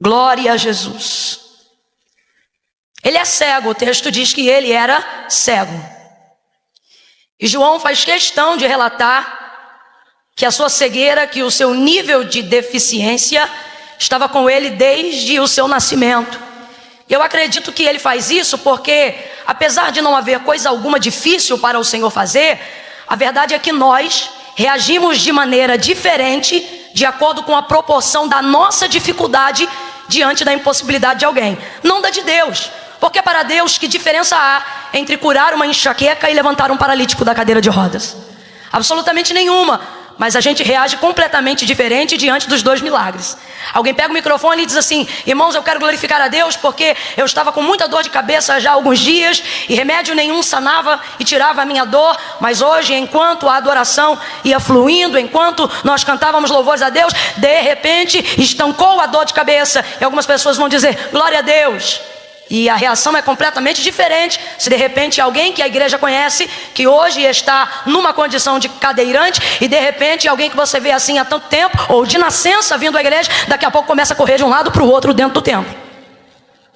Glória a Jesus. Ele é cego, o texto diz que ele era cego. E João faz questão de relatar que a sua cegueira, que o seu nível de deficiência estava com ele desde o seu nascimento. E eu acredito que ele faz isso porque, apesar de não haver coisa alguma difícil para o Senhor fazer, a verdade é que nós reagimos de maneira diferente, de acordo com a proporção da nossa dificuldade diante da impossibilidade de alguém, não da de Deus. Porque para Deus, que diferença há entre curar uma enxaqueca e levantar um paralítico da cadeira de rodas? Absolutamente nenhuma. Mas a gente reage completamente diferente diante dos dois milagres. Alguém pega o microfone e diz assim: irmãos, eu quero glorificar a Deus porque eu estava com muita dor de cabeça já há alguns dias e remédio nenhum sanava e tirava a minha dor. Mas hoje, enquanto a adoração ia fluindo, enquanto nós cantávamos louvores a Deus, de repente estancou a dor de cabeça. E algumas pessoas vão dizer: glória a Deus. E a reação é completamente diferente se de repente alguém que a igreja conhece, que hoje está numa condição de cadeirante, e de repente alguém que você vê assim há tanto tempo, ou de nascença vindo à igreja, daqui a pouco começa a correr de um lado para o outro dentro do templo.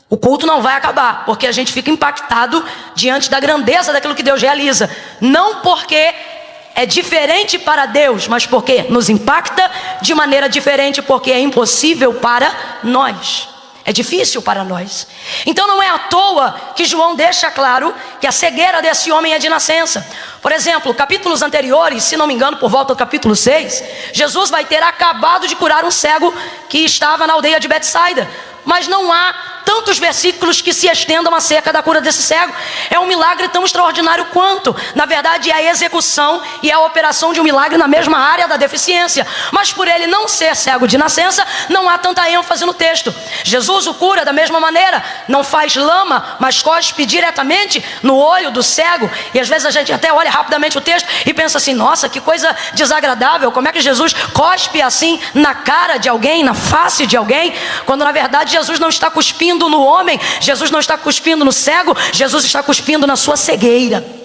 O culto não vai acabar, porque a gente fica impactado diante da grandeza daquilo que Deus realiza. Não porque é diferente para Deus, mas porque nos impacta de maneira diferente, porque é impossível para nós. É difícil para nós. Então não é à toa que João deixa claro que a cegueira desse homem é de nascença. Por exemplo, capítulos anteriores, se não me engano, por volta do capítulo 6, Jesus vai ter acabado de curar um cego que estava na aldeia de Betsaida. Mas não há tantos versículos que se estendam acerca da cura desse cego. É um milagre tão extraordinário quanto, na verdade, é a execução e a operação de um milagre na mesma área da deficiência. Mas por ele não ser cego de nascença, não há tanta ênfase no texto. Jesus o cura da mesma maneira, não faz lama, mas cospe diretamente no olho do cego. E às vezes a gente até olha rapidamente o texto e pensa assim: nossa, que coisa desagradável, como é que Jesus cospe assim na cara de alguém, na face de alguém, quando na verdade Jesus não está cuspindo no homem, Jesus não está cuspindo no cego, Jesus está cuspindo na sua cegueira.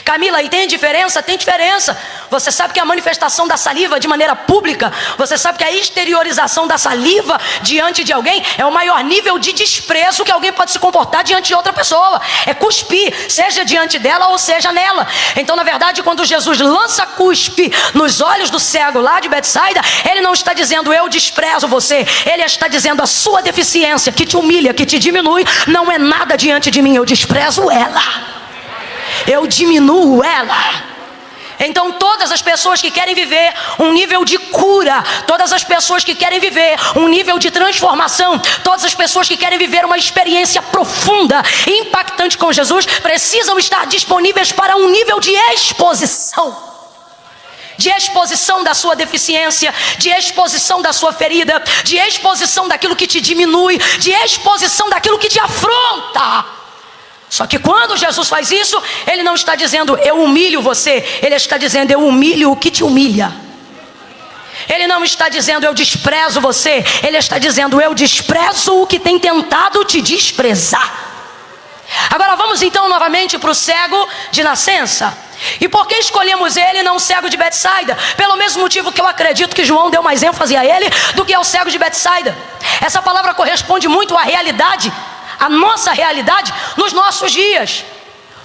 Camila, e tem diferença? Tem diferença. Você sabe que a manifestação da saliva de maneira pública, você sabe que a exteriorização da saliva diante de alguém é o maior nível de desprezo que alguém pode se comportar diante de outra pessoa. É cuspir, seja diante dela ou seja nela. Então na verdade, quando Jesus lança cuspe nos olhos do cego lá de Betsaida, ele não está dizendo eu desprezo você, ele está dizendo a sua deficiência que te humilha, que te diminui, não é nada diante de mim, eu desprezo ela, eu diminuo ela. Então todas as pessoas que querem viver um nível de cura, todas as pessoas que querem viver um nível de transformação, todas as pessoas que querem viver uma experiência profunda e impactante com Jesus, precisam estar disponíveis para um nível de exposição. De exposição da sua deficiência, de exposição da sua ferida, de exposição daquilo que te diminui, de exposição daquilo que te afronta. Só que quando Jesus faz isso, ele não está dizendo eu humilho você, ele está dizendo eu humilho o que te humilha. Ele não está dizendo eu desprezo você, ele está dizendo eu desprezo o que tem tentado te desprezar. Agora vamos então novamente para o cego de nascença. E por que escolhemos ele, não o cego de Betsaida? Pelo mesmo motivo que eu acredito que João deu mais ênfase a ele do que ao cego de Betsaida. Essa palavra corresponde muito à realidade, a nossa realidade nos nossos dias.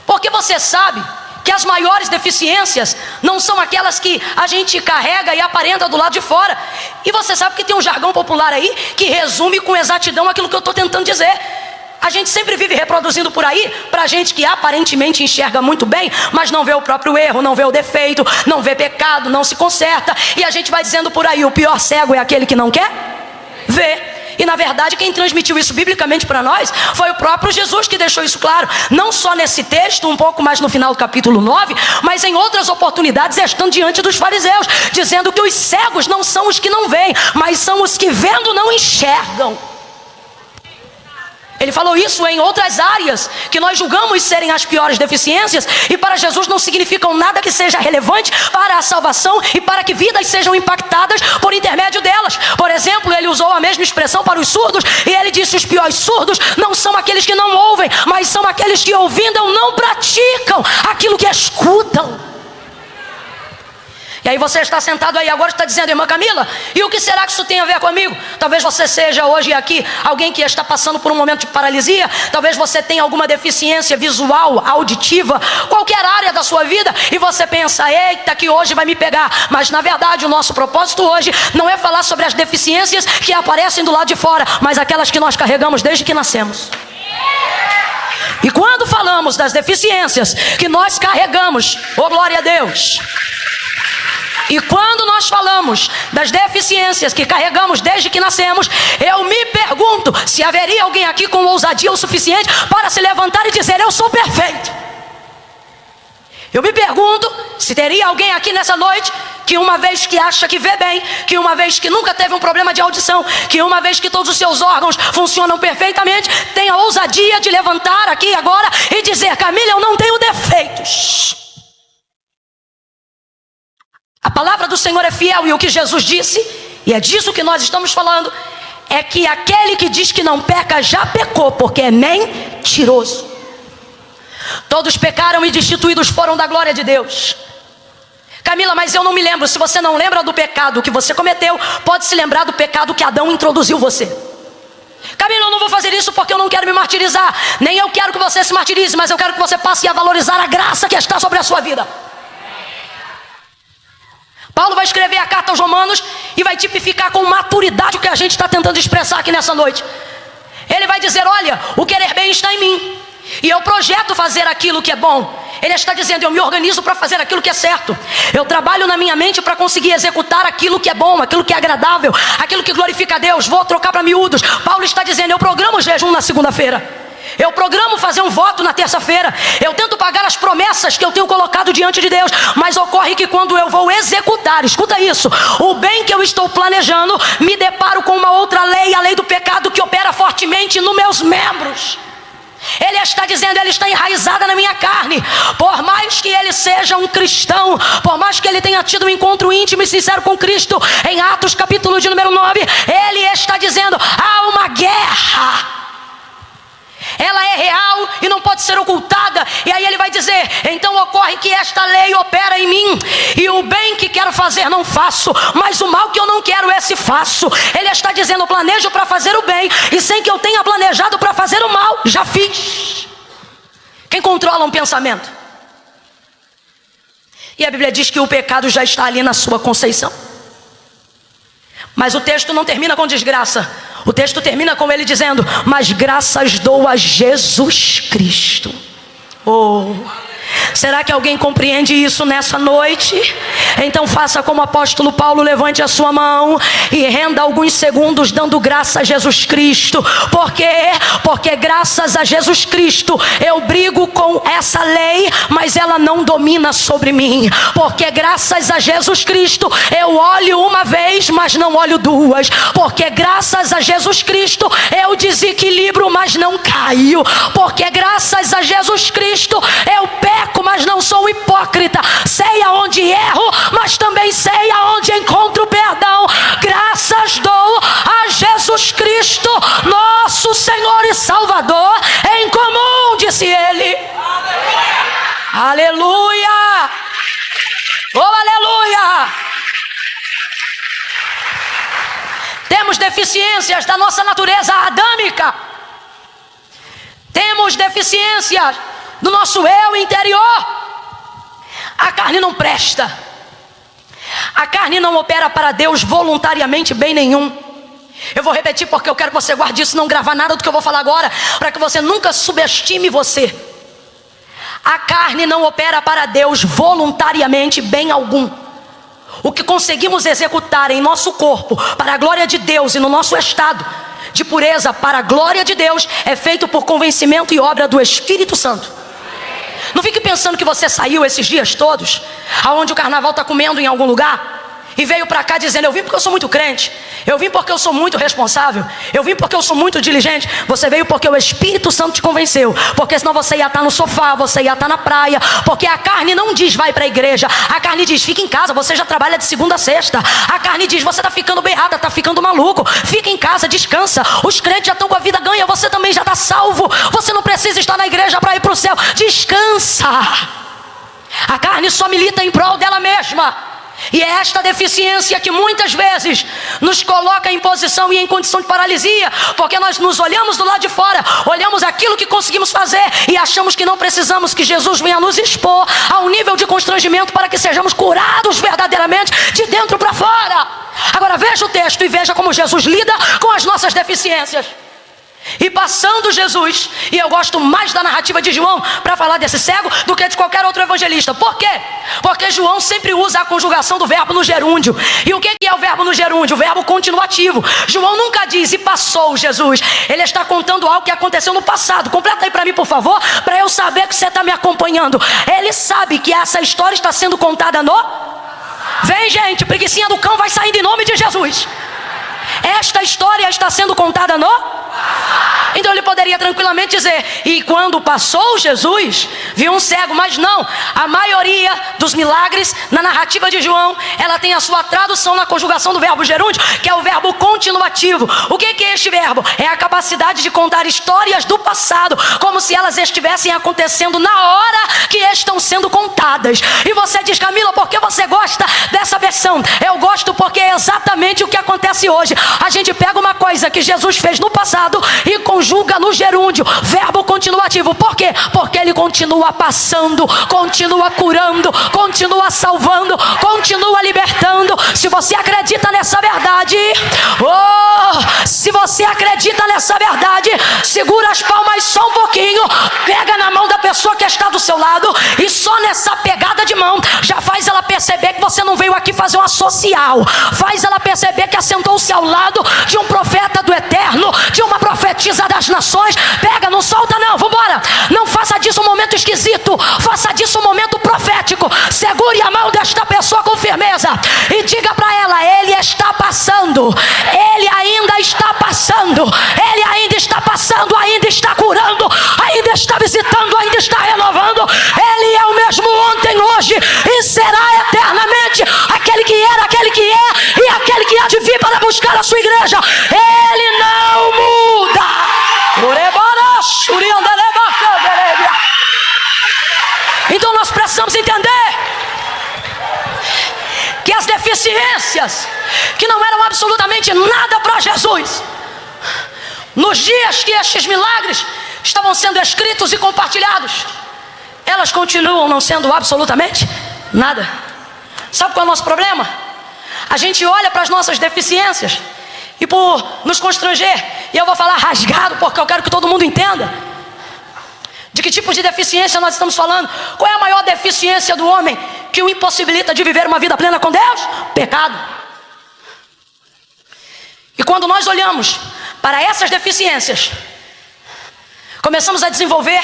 Porque você sabe que as maiores deficiências não são aquelas que a gente carrega e aparenta do lado de fora. E você sabe que tem um jargão popular aí que resume com exatidão aquilo que eu estou tentando dizer. A gente sempre vive reproduzindo por aí, pra gente que aparentemente enxerga muito bem, mas não vê o próprio erro, não vê o defeito, não vê pecado, não se conserta. E a gente vai dizendo por aí, o pior cego é aquele que não quer ver. E na verdade quem transmitiu isso biblicamente para nós foi o próprio Jesus que deixou isso claro. Não só nesse texto, um pouco mais no final do capítulo 9, mas em outras oportunidades estando diante dos fariseus, dizendo que os cegos não são os que não veem, mas são os que vendo não enxergam. Ele falou isso em outras áreas que nós julgamos serem as piores deficiências, e para Jesus não significam nada que seja relevante para a salvação e para que vidas sejam impactadas por intermédio delas. Por exemplo, ele usou a mesma expressão para os surdos, e ele disse: os piores surdos não são aqueles que não ouvem, mas são aqueles que ouvindo não praticam aquilo que escutam. E aí você está sentado aí agora e está dizendo: irmã Camila, e o que será que isso tem a ver comigo? Talvez você seja hoje aqui alguém que está passando por um momento de paralisia. Talvez você tenha alguma deficiência visual, auditiva, qualquer área da sua vida, e você pensa: eita, que hoje vai me pegar. Mas na verdade o nosso propósito hoje não é falar sobre as deficiências que aparecem do lado de fora, mas aquelas que nós carregamos desde que nascemos. E quando falamos das deficiências que nós carregamos, oh glória a Deus, e quando nós falamos das deficiências que carregamos desde que nascemos, eu me pergunto se haveria alguém aqui com ousadia o suficiente para se levantar e dizer: eu sou perfeito. Eu me pergunto se teria alguém aqui nessa noite que, uma vez que acha que vê bem, que uma vez que nunca teve um problema de audição, que uma vez que todos os seus órgãos funcionam perfeitamente, tem a ousadia de levantar aqui agora e dizer: Camila, eu não tenho defeitos. A palavra do Senhor é fiel, e o que Jesus disse, e é disso que nós estamos falando, é que aquele que diz que não peca já pecou, porque é mentiroso. Todos pecaram e destituídos foram da glória de Deus. Camila, mas eu não me lembro. Se você não lembra do pecado que você cometeu, pode se lembrar do pecado que Adão introduziu você. Camila, eu não vou fazer isso porque eu não quero me martirizar. Nem eu quero que você se martirize, mas eu quero que você passe a valorizar a graça que está sobre a sua vida. Paulo vai escrever a carta aos Romanos e vai tipificar com maturidade o que a gente está tentando expressar aqui nessa noite. Ele vai dizer: olha, o querer bem está em mim, e eu projeto fazer aquilo que é bom. Ele está dizendo: eu me organizo para fazer aquilo que é certo. Eu trabalho na minha mente para conseguir executar aquilo que é bom, aquilo que é agradável, aquilo que glorifica a Deus. Vou trocar para miúdos. Paulo está dizendo: eu programo o jejum na segunda-feira. Eu programo fazer um voto na terça-feira. Eu tento pagar as promessas que eu tenho colocado diante de Deus. Mas ocorre que quando eu vou executar, escuta isso, o bem que eu estou planejando, me deparo com uma outra lei, a lei do pecado, que opera fortemente nos meus membros. Ele está dizendo: ele está enraizada na minha carne. Por mais que ele seja um cristão, por mais que ele tenha tido um encontro íntimo e sincero com Cristo, em Atos capítulo de número 9, ele está dizendo: há uma guerra. Ela é real e não pode ser ocultada. E aí ele vai dizer: então ocorre que esta lei opera em mim, e o bem que quero fazer não faço, mas o mal que eu não quero, esse faço. Ele está dizendo: eu planejo para fazer o bem, e sem que eu tenha planejado para fazer o mal, já fiz. Quem controla um pensamento? E a Bíblia diz que o pecado já está ali na sua conceição. Mas o texto não termina com desgraça. O texto termina com ele dizendo: mas graças dou a Jesus Cristo. Oh, será que alguém compreende isso nessa noite? Então faça como o apóstolo Paulo, levante a sua mão e renda alguns segundos dando graça a Jesus Cristo. Por quê? Porque graças a Jesus Cristo eu brigo com essa lei, mas ela não domina sobre mim. Porque graças a Jesus Cristo eu olho uma vez, mas não olho duas. Porque graças a Jesus Cristo eu desequilibro, mas não caio. Porque graças a Jesus Cristo eu peco, mas não sou hipócrita. Sei aonde erro, mas também sei aonde encontro perdão. Graças dou a Jesus Cristo, nosso Senhor e Salvador, em comum, disse ele. Aleluia! Oh, aleluia! Temos deficiências da nossa natureza adâmica. Temos deficiências do nosso eu interior. A carne não presta. A carne não opera para Deus voluntariamente bem nenhum. Eu vou repetir porque eu quero que você guarde isso, não gravar nada do que eu vou falar agora, para que você nunca subestime você. A carne não opera para Deus voluntariamente bem algum. O que conseguimos executar em nosso corpo para a glória de Deus e no nosso estado de pureza para a glória de Deus é feito por convencimento e obra do Espírito Santo. Não fique pensando que você saiu esses dias todos, aonde o carnaval está comendo em algum lugar, e veio para cá dizendo: eu vim porque eu sou muito crente, eu vim porque eu sou muito responsável, eu vim porque eu sou muito diligente. Você veio porque o Espírito Santo te convenceu. Porque senão você ia estar no sofá, você ia estar na praia. Porque a carne não diz vai para a igreja, a carne diz fica em casa, você já trabalha de segunda a sexta. A carne diz você está ficando berrada, está ficando maluco, fica em casa, descansa. Os crentes já estão com a vida ganha, você também já está salvo, você não precisa estar na igreja para ir para o céu, descansa. A carne só milita em prol dela mesma. E é esta deficiência que muitas vezes nos coloca em posição e em condição de paralisia, porque nós nos olhamos do lado de fora, olhamos aquilo que conseguimos fazer e achamos que não precisamos que Jesus venha nos expor a um nível de constrangimento para que sejamos curados verdadeiramente de dentro para fora. Agora veja o texto e veja como Jesus lida com as nossas deficiências. E passando Jesus, e eu gosto mais da narrativa de João para falar desse cego do que de qualquer outro evangelista. Por quê? Porque João sempre usa a conjugação do verbo no gerúndio. E o que é o verbo no gerúndio? O verbo continuativo. João nunca diz e passou Jesus. Ele está contando algo que aconteceu no passado. Completa aí para mim, por favor, para eu saber que você está me acompanhando. Ele sabe que essa história está sendo contada no... Vem, gente, preguicinha do cão vai saindo em nome de Jesus. Esta história está sendo contada no... Então ele poderia tranquilamente dizer: e quando passou Jesus, viu um cego. Mas não, a maioria dos milagres na narrativa de João, ela tem a sua tradução na conjugação do verbo gerúndio, que é o verbo continuativo. O que é este verbo? É a capacidade de contar histórias do passado, como se elas estivessem acontecendo na hora que estão sendo contadas. E você diz: Camila, por que você gosta dessa versão? Eu gosto porque é exatamente o que acontece hoje. A gente pega uma coisa que Jesus fez no passado e conjuga no gerúndio, verbo continuativo. Por quê? Porque ele continua passando, continua curando, continua salvando, continua libertando. Se você acredita nessa verdade, se você acredita nessa verdade, segura as palmas só um pouquinho, pega na mão da pessoa que está do seu lado e só nessa pegada de mão já faz ela perceber que você não veio aqui fazer uma social, faz ela perceber que assentou-se ao lado de um profeta do eterno, de uma profetisa das nações. Pega, não solta não, vambora. Não faça disso um momento esquisito, faça disso um momento profético. Segure a mão desta pessoa com firmeza e diga para ela: ele está passando, ele ainda está passando, ele ainda está passando, ainda está curando, ainda está visitando, ainda está renovando. Ele é o mesmo ontem, hoje e será eternamente. Aquele que era, aquele que é e aquele que há de vir para buscar a sua igreja. Ele não muda. Então nós precisamos entender que as deficiências que não eram absolutamente nada para Jesus, nos dias que estes milagres estavam sendo escritos e compartilhados, elas continuam não sendo absolutamente nada. Sabe qual é o nosso problema? A gente olha para as nossas deficiências e por nos constranger, e eu vou falar rasgado porque eu quero que todo mundo entenda de que tipo de deficiência nós estamos falando. Qual é a maior deficiência do homem que o impossibilita de viver uma vida plena com Deus? Pecado. E quando nós olhamos para essas deficiências, começamos a desenvolver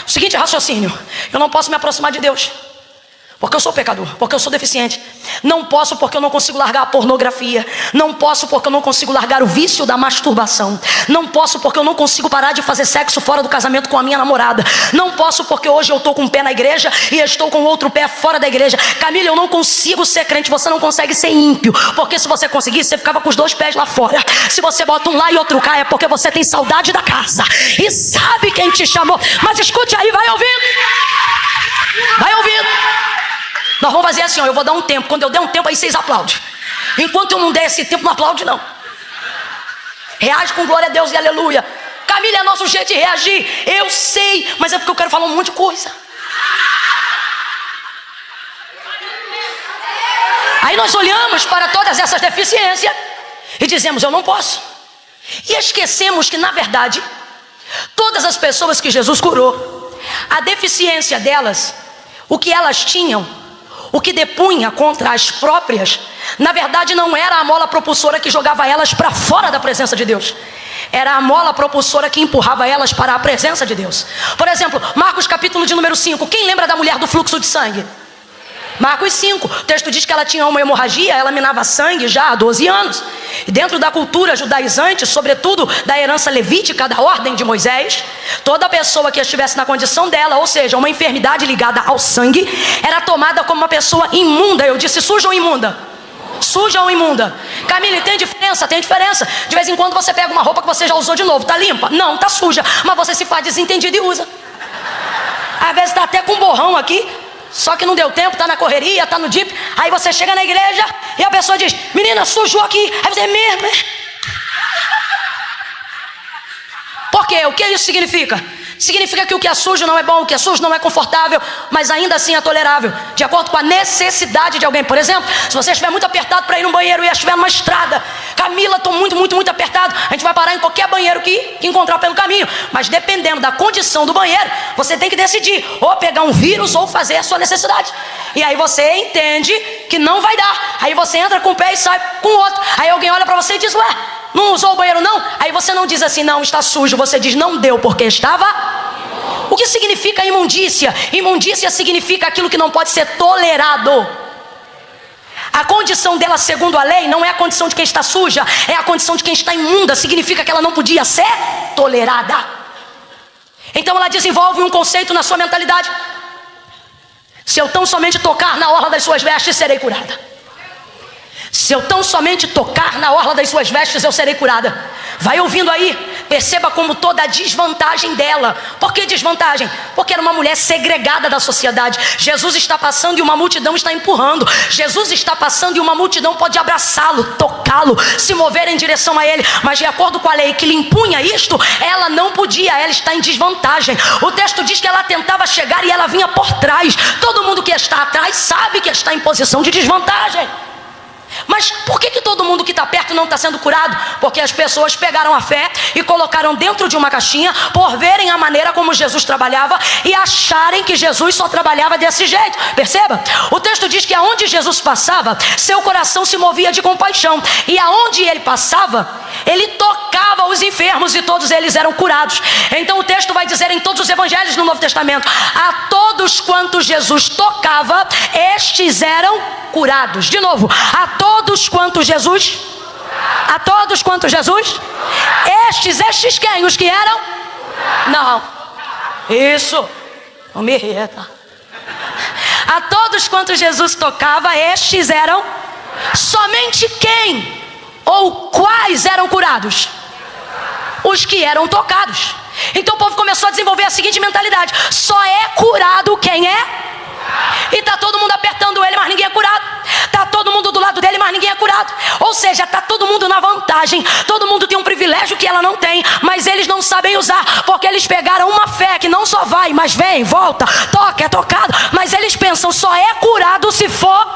o seguinte raciocínio: eu não posso me aproximar de Deus porque eu sou pecador, porque eu sou deficiente. Não posso porque eu não consigo largar a pornografia. Não posso porque eu não consigo largar o vício da masturbação. Não posso porque eu não consigo parar de fazer sexo fora do casamento com a minha namorada. Não posso porque hoje eu estou com um pé na igreja e estou com outro pé fora da igreja. Camila, eu não consigo ser crente. Você não consegue ser ímpio, porque se você conseguisse, você ficava com os dois pés lá fora. Se você bota um lá e outro cá, é porque você tem saudade da casa e sabe quem te chamou. Mas escute aí, vai ouvindo. Vai ouvindo. Nós vamos fazer assim, eu vou dar um tempo. Quando eu der um tempo, aí vocês aplaudem. Enquanto eu não der esse tempo, não aplaude não. Reage com glória a Deus e aleluia. Camila, é nosso jeito de reagir. Eu sei, mas é porque eu quero falar um monte de coisa. Aí nós olhamos para todas essas deficiências e dizemos: eu não posso. E esquecemos que, na verdade, todas as pessoas que Jesus curou, a deficiência delas, o que elas tinham, o que depunha contra as próprias, na verdade não era a mola propulsora que jogava elas para fora da presença de Deus. Era a mola propulsora que empurrava elas para a presença de Deus. Por exemplo, Marcos capítulo de número 5. Quem lembra da mulher do fluxo de sangue? Marcos 5, o texto diz que ela tinha uma hemorragia, ela minava sangue já há 12 anos. E dentro da cultura judaizante, sobretudo da herança levítica, da ordem de Moisés, toda pessoa que estivesse na condição dela, ou seja, uma enfermidade ligada ao sangue, era tomada como uma pessoa imunda. Eu disse suja ou imunda? Suja ou imunda? Camila, tem diferença? Tem diferença. De vez em quando você pega uma roupa que você já usou de novo, tá limpa? Não, tá suja, mas você se faz desentendido e usa. Às vezes tá até com um borrão aqui, Só que não deu tempo, tá na correria, tá no jeep. Aí você chega na igreja e a pessoa diz: menina, sujou aqui. Aí você: é mesmo? Por quê? O que isso significa? Significa que o que é sujo não é bom, o que é sujo não é confortável, mas ainda assim é tolerável, de acordo com a necessidade de alguém. Por exemplo, se você estiver muito apertado para ir no banheiro e estiver numa estrada: Camila, estou muito apertado. A gente vai parar em qualquer banheiro que encontrar pelo caminho. Mas dependendo da condição do banheiro, você tem que decidir ou pegar um vírus ou fazer a sua necessidade. E aí você entende que não vai dar. Aí você entra com um pé e sai com o outro. Aí alguém olha para você e diz: ué, não usou o banheiro não? Aí você não diz assim: não, está sujo. Você diz: não deu porque estava. O que significa imundícia? Imundícia significa aquilo que não pode ser tolerado. A condição dela, segundo a lei, não é a condição de quem está suja, é a condição de quem está imunda. Significa que ela não podia ser tolerada. Então ela desenvolve um conceito na sua mentalidade: se eu tão somente tocar na orla das suas vestes, serei curada. Se eu tão somente tocar na orla das suas vestes, eu serei curada. Vai ouvindo aí, perceba como toda a desvantagem dela. Por que desvantagem? Porque era uma mulher segregada da sociedade. Jesus está passando e uma multidão está empurrando. Jesus está passando e uma multidão pode abraçá-lo, tocá-lo, se mover em direção a ele. Mas de acordo com a lei que lhe impunha isto, ela não podia, ela está em desvantagem. O texto diz que ela tentava chegar e ela vinha por trás. Todo mundo que está atrás sabe que está em posição de desvantagem. Mas por que todo mundo que está perto não está sendo curado? Porque as pessoas pegaram a fé e colocaram dentro de uma caixinha, por verem a maneira como Jesus trabalhava e acharem que Jesus só trabalhava desse jeito. Perceba? O texto diz que aonde Jesus passava, seu coração se movia de compaixão. E aonde ele passava, ele tocava os enfermos e todos eles eram curados. Então o texto vai dizer em todos os evangelhos no Novo Testamento: a todos quantos Jesus tocava, estes eram curados. De novo, a todos quantos Jesus, a todos quantos Jesus, estes quem? Os que eram? Não, isso, não me irrita. A todos quantos Jesus tocava, estes eram somente quem? Ou quais eram curados? Os que eram tocados. Então o povo começou a desenvolver a seguinte mentalidade: só é curado quem é. E está todo mundo apertando ele, mas ninguém é curado. Está todo mundo do lado dele, mas ninguém é curado. Ou seja, está todo mundo na vantagem. Todo mundo tem um privilégio que ela não tem, mas eles não sabem usar, porque eles pegaram uma fé que não só vai, mas vem, volta, toca, é tocado. Mas eles pensam: só é curado se for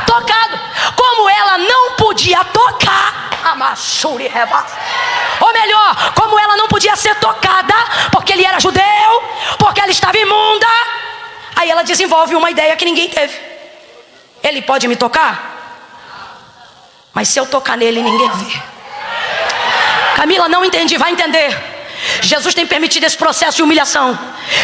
tocado. Como ela não podia tocar, ou melhor, como ela não podia ser tocada, porque ele era judeu, porque ela estava imunda, aí ela desenvolve uma ideia que ninguém teve: ele pode me tocar, mas se eu tocar nele, ninguém vê. Camila, não entendi. Vai entender. Jesus tem permitido esse processo de humilhação.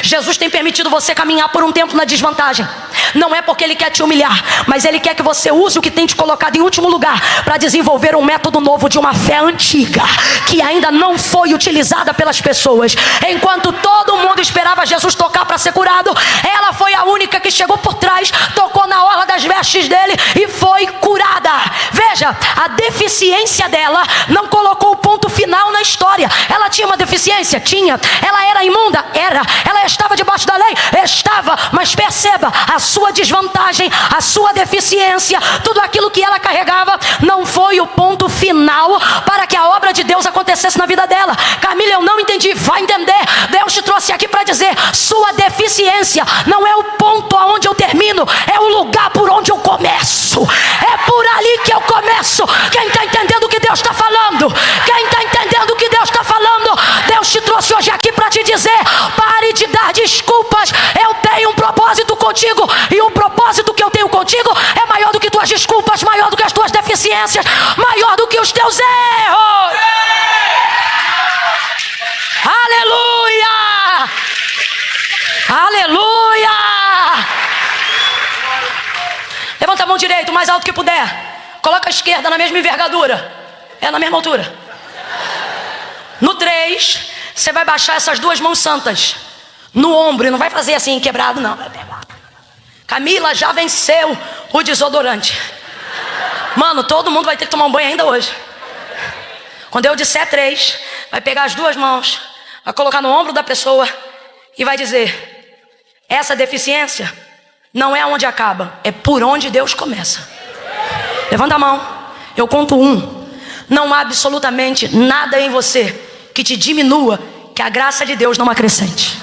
Jesus tem permitido você caminhar por um tempo na desvantagem. Não é porque ele quer te humilhar, mas ele quer que você use o que tem te colocado em último lugar para desenvolver um método novo de uma fé antiga, que ainda não foi utilizada pelas pessoas. Enquanto todo mundo esperava Jesus tocar para ser curado, ela foi a única que chegou por trás, tocou na orla das vestes dele e foi curada. Veja, a deficiência dela não colocou o ponto final na história. Ela tinha uma deficiência? Tinha. Ela era imunda? Era. Ela estava debaixo da lei? Estava. Mas perceba, a sua desvantagem, a sua deficiência, tudo aquilo que ela carregava, não foi o ponto final para que a obra de Deus acontecesse na vida dela. Camila, eu não entendi. Vai entender. Deus te trouxe aqui para dizer: sua deficiência não é o ponto aonde eu termino, é o lugar por onde eu começo. É por ali que eu começo. Quem está entendendo o que Deus está falando? Quem está entendendo o que Deus está falando? Deus te trouxe hoje aqui para te dizer: pare de dar desculpas. Eu tenho um propósito contigo, e o propósito que eu tenho contigo é maior do que tuas desculpas, maior do que as tuas deficiências, maior do que os teus erros. Aleluia! Aleluia! Levanta a mão direita o mais alto que puder. Coloca a esquerda na mesma envergadura. É na mesma altura. No 3, você vai baixar essas duas mãos santas no ombro. E não vai fazer assim, quebrado, não. Camila já venceu o desodorante. Mano, todo mundo vai ter que tomar um banho ainda hoje. Quando eu disser 3, vai pegar as duas mãos, vai colocar no ombro da pessoa e vai dizer: essa deficiência não é onde acaba, é por onde Deus começa. Levanta a mão, eu conto 1. Não há absolutamente nada em você que te diminua, que a graça de Deus não acrescente.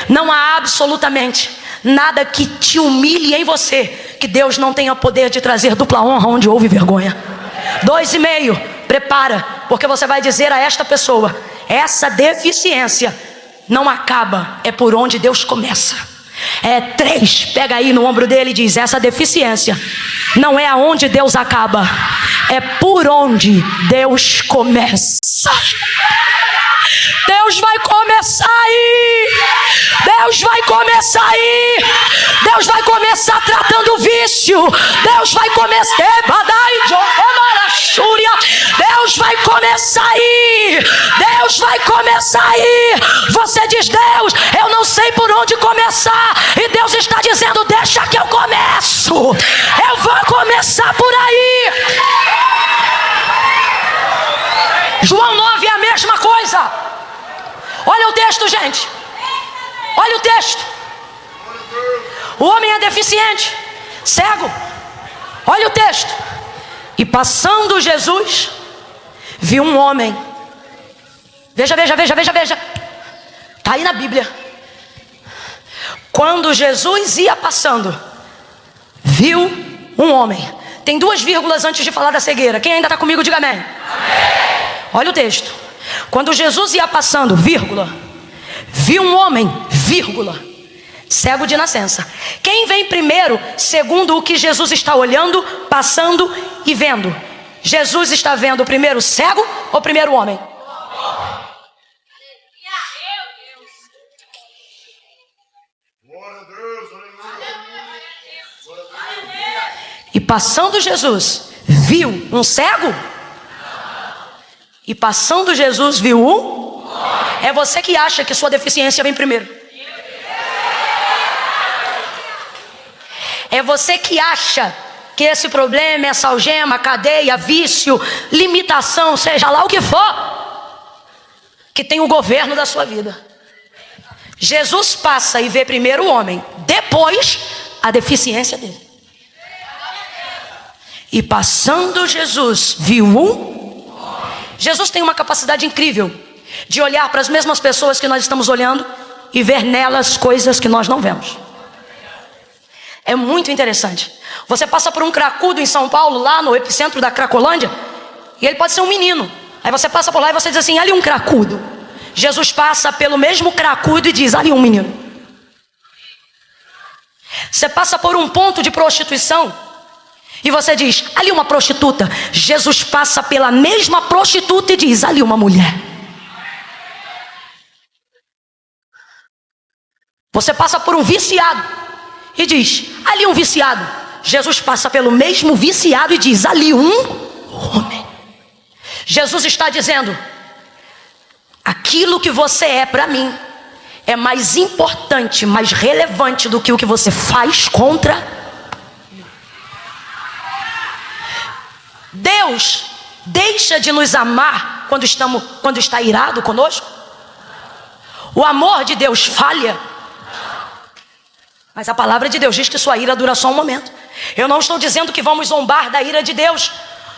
Não há absolutamente nada que te humilhe em você, que Deus não tenha poder de trazer dupla honra onde houve vergonha. 2,5, prepara, porque você vai dizer a esta pessoa: essa deficiência não acaba, é por onde Deus começa. 3, pega aí no ombro dele e diz: essa deficiência não é aonde Deus acaba, é por onde Deus começa. Deus vai começar aí. Deus vai começar aí. Deus vai começar tratando o vício. Deus vai começar. Deus vai começar aí. Deus vai começar aí. Você diz: Deus, eu não sei por onde começar. E Deus está dizendo: deixa que eu começo. Eu vou começar por aí. João 9 é a mesma coisa. Olha o texto, gente. Olha o texto. O homem é deficiente, cego. Olha o texto. E passando Jesus, viu um homem. Veja. Está aí na Bíblia. Quando Jesus ia passando, viu um homem. Tem 2 vírgulas antes de falar da cegueira. Quem ainda está comigo, diga amém. Olha o texto. Quando Jesus ia passando, vírgula, viu um homem, vírgula, cego de nascença. Quem vem primeiro, segundo o que Jesus está olhando, passando e vendo? Jesus está vendo primeiro o cego ou primeiro o homem? E passando Jesus, viu um cego? E passando Jesus, viu um? É você que acha que sua deficiência vem primeiro. É você que acha que esse problema, essa algema, cadeia, vício, limitação, seja lá o que for, que tem o governo da sua vida. Jesus passa e vê primeiro o homem, depois a deficiência dele. E passando Jesus, viu um? Jesus tem uma capacidade incrível de olhar para as mesmas pessoas que nós estamos olhando e ver nelas coisas que nós não vemos. É muito interessante. Você passa por um cracudo em São Paulo, lá no epicentro da Cracolândia, e ele pode ser um menino. Aí você passa por lá e você diz assim: ali um cracudo. Jesus passa pelo mesmo cracudo e diz: ali um menino. Você passa por um ponto de prostituição e você diz: ali uma prostituta. Jesus passa pela mesma prostituta e diz: ali uma mulher. Você passa por um viciado e diz: ali um viciado. Jesus passa pelo mesmo viciado e diz: ali um homem. Jesus está dizendo: aquilo que você é para mim é mais importante, mais relevante do que o que você faz contra. Deus deixa de nos amar quando está irado conosco? O amor de Deus falha? Mas a palavra de Deus diz que sua ira dura só um momento. Eu não estou dizendo que vamos zombar da ira de Deus.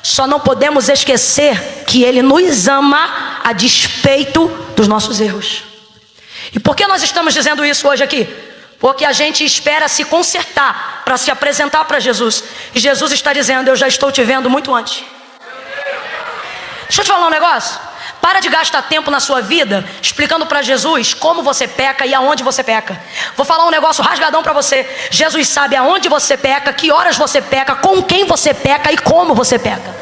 Só não podemos esquecer que Ele nos ama a despeito dos nossos erros. E por que nós estamos dizendo isso hoje aqui? Porque a gente espera se consertar para se apresentar para Jesus. E Jesus está dizendo: eu já estou te vendo muito antes. Deixa eu te falar um negócio. Para de gastar tempo na sua vida explicando para Jesus como você peca e aonde você peca. Vou falar um negócio rasgadão para você. Jesus sabe aonde você peca, que horas você peca, com quem você peca e como você peca.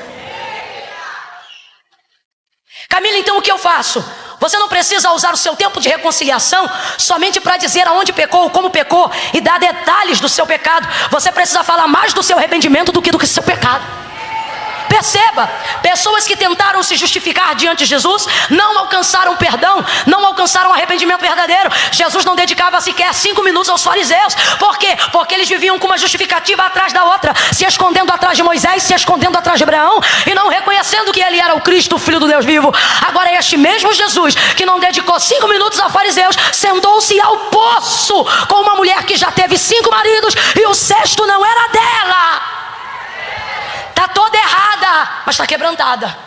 Camila, então o que eu faço? Você não precisa usar o seu tempo de reconciliação somente para dizer aonde pecou, como pecou e dar detalhes do seu pecado. Você precisa falar mais do seu arrependimento do que do seu pecado. Perceba, pessoas que tentaram se justificar diante de Jesus não alcançaram perdão, não alcançaram arrependimento verdadeiro. Jesus não dedicava sequer 5 minutos aos fariseus. Por quê? Porque eles viviam com uma justificativa atrás da outra, se escondendo atrás de Moisés, se escondendo atrás de Abraão, e não reconhecendo que ele era o Cristo, o Filho do Deus vivo. Agora este mesmo Jesus, que não dedicou 5 minutos a fariseus, sentou-se ao poço com uma mulher que já teve 5 maridos e o 6º não era dela. Está toda errada, mas está quebrantada.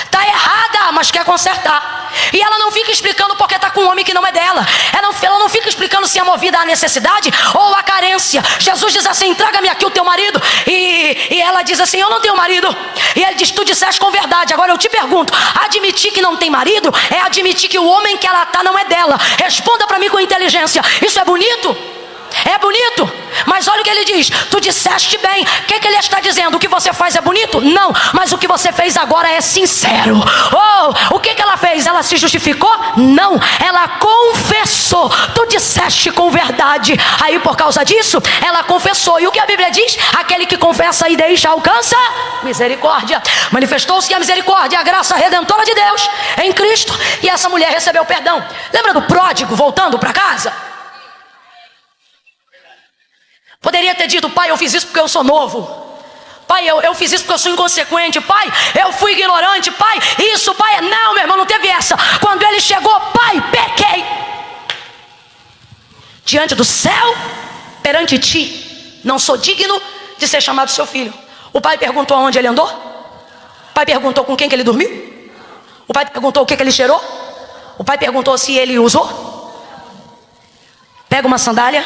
Está errada, mas quer consertar. E ela não fica explicando porque está com um homem que não é dela. Ela não fica explicando se é movida à necessidade ou à carência. Jesus diz assim: traga-me aqui o teu marido. E ela diz assim: eu não tenho marido. E ele diz: tu disseste com verdade. Agora eu te pergunto, admitir que não tem marido é admitir que o homem que ela está não é dela. Responda para mim com inteligência. Isso é bonito? É bonito, mas olha o que ele diz: tu disseste bem. O que ele está dizendo? O que você faz é bonito? Não, mas o que você fez agora é sincero. O que ela fez? Ela se justificou? Não, ela confessou. Tu disseste com verdade. Aí por causa disso, ela confessou. E o que a Bíblia diz? Aquele que confessa e deixa alcança misericórdia. Manifestou-se a misericórdia, a graça redentora de Deus em Cristo, e essa mulher recebeu perdão. Lembra do pródigo voltando para casa? Poderia ter dito: pai, eu fiz isso porque eu sou novo. Pai, eu fiz isso porque eu sou inconsequente. Pai, eu fui ignorante. Pai, isso, pai. Não, meu irmão, não teve essa. Quando ele chegou: pai, pequei diante do céu, perante ti, não sou digno de ser chamado seu filho. O pai perguntou aonde ele andou? O pai perguntou com quem que ele dormiu? O pai perguntou o que ele cheirou? O pai perguntou se ele usou? Pega uma sandália,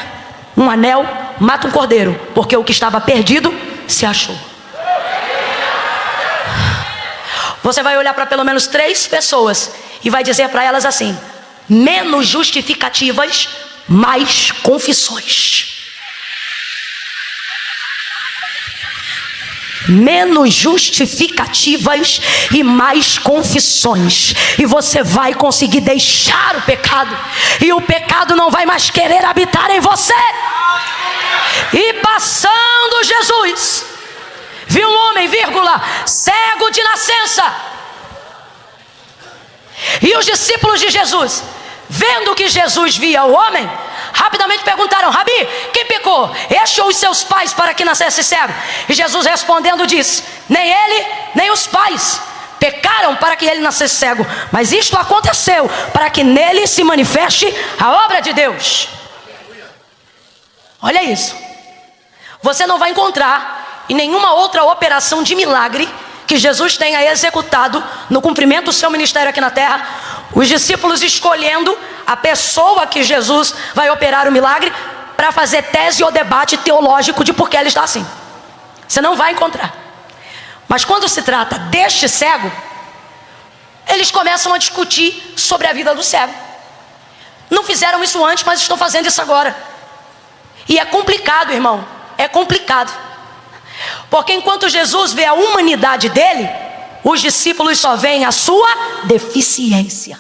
um anel, mata um cordeiro, porque o que estava perdido se achou. Você vai olhar para pelo menos 3 pessoas e vai dizer para elas assim: menos justificativas, mais confissões. Menos justificativas e mais confissões. E você vai conseguir deixar o pecado, e o pecado não vai mais querer habitar em você. E passando Jesus, viu um homem, cego de nascença. E os discípulos de Jesus, vendo que Jesus via o homem, rapidamente perguntaram: Rabi, quem pecou, este ou os seus pais, para que nascesse cego? E Jesus respondendo disse: nem ele, nem os pais pecaram para que ele nascesse cego, mas isto aconteceu para que nele se manifeste a obra de Deus. Olha isso. Você não vai encontrar em nenhuma outra operação de milagre que Jesus tenha executado no cumprimento do seu ministério aqui na terra, os discípulos escolhendo a pessoa que Jesus vai operar o milagre para fazer tese ou debate teológico de por que ele está assim. Você não vai encontrar. Mas quando se trata deste cego, eles começam a discutir sobre a vida do cego. Não fizeram isso antes, mas estão fazendo isso agora. E é complicado, irmão, é complicado. Porque enquanto Jesus vê a humanidade dele, os discípulos só veem a sua deficiência.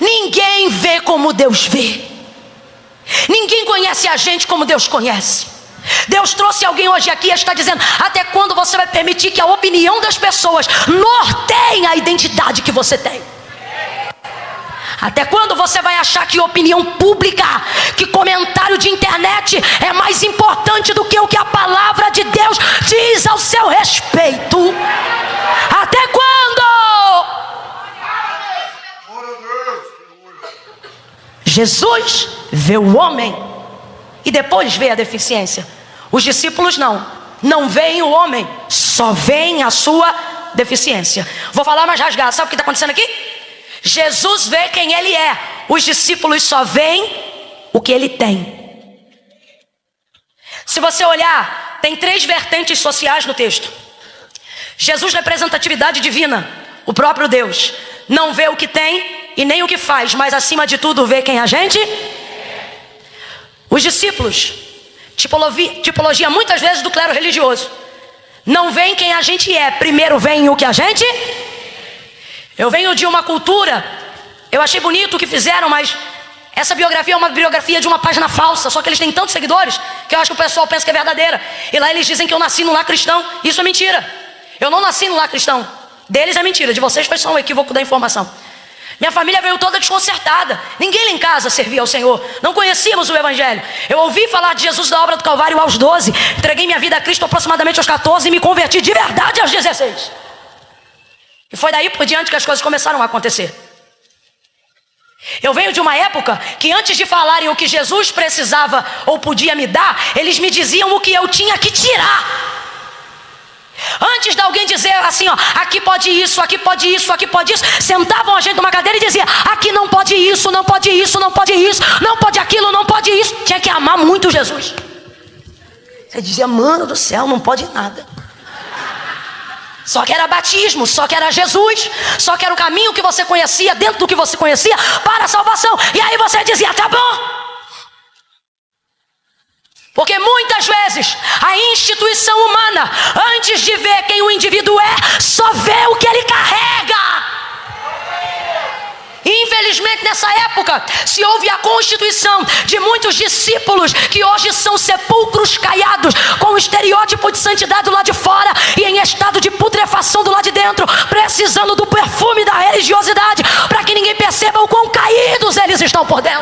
Ninguém vê como Deus vê. Ninguém conhece a gente como Deus conhece. Deus trouxe alguém hoje aqui e está dizendo: até quando você vai permitir que a opinião das pessoas norteie a identidade que você tem? Até quando você vai achar que opinião pública, que comentário de internet é mais importante do que o que a palavra de Deus diz ao seu respeito? Até quando? Jesus vê o homem e depois vê a deficiência. Os discípulos não veem o homem, só veem a sua deficiência. Vou falar mais rasgado. Sabe o que está acontecendo aqui? Jesus vê quem ele é, os discípulos só veem o que ele tem. Se você olhar, tem 3 vertentes sociais no texto. Jesus, representatividade divina, o próprio Deus, não vê o que tem e nem o que faz, mas acima de tudo vê quem a gente é. Os discípulos, tipologia muitas vezes do clero religioso, não veem quem a gente é, primeiro veem o que a gente é. Eu venho de uma cultura, eu achei bonito o que fizeram, mas essa biografia é uma biografia de uma página falsa, só que eles têm tantos seguidores que eu acho que o pessoal pensa que é verdadeira. E lá eles dizem que eu nasci num lar cristão. Isso é mentira. Eu não nasci num lar cristão. Deles é mentira, de vocês foi só um equívoco da informação. Minha família veio toda desconcertada. Ninguém lá em casa servia ao Senhor. Não conhecíamos o Evangelho. Eu ouvi falar de Jesus da obra do Calvário aos 12. Entreguei minha vida a Cristo aproximadamente aos 14 e me converti de verdade aos 16. E foi daí por diante que as coisas começaram a acontecer. Eu venho de uma época que antes de falarem o que Jesus precisava ou podia me dar, eles me diziam o que eu tinha que tirar. Antes de alguém dizer assim, ó, aqui pode isso, aqui pode isso, aqui pode isso, sentavam a gente numa cadeira e diziam, aqui não pode isso, não pode isso, não pode isso, não pode aquilo, não pode isso. Tinha que amar muito Jesus. Você dizia, mano do céu, não pode nada. Só que era batismo, só que era Jesus, só que era o caminho que você conhecia, dentro do que você conhecia, para a salvação. E aí você dizia, tá bom. Porque muitas vezes a instituição humana, antes de ver quem o indivíduo é, só vê o que ele carrega. E infelizmente nessa época se houve a constituição de muitos discípulos que hoje são sepulcros caiados, com o estereótipo de santidade do lado de fora e em estado de putrefação do lado de dentro, precisando do perfume da religiosidade para que ninguém perceba o quão caídos eles estão por dentro.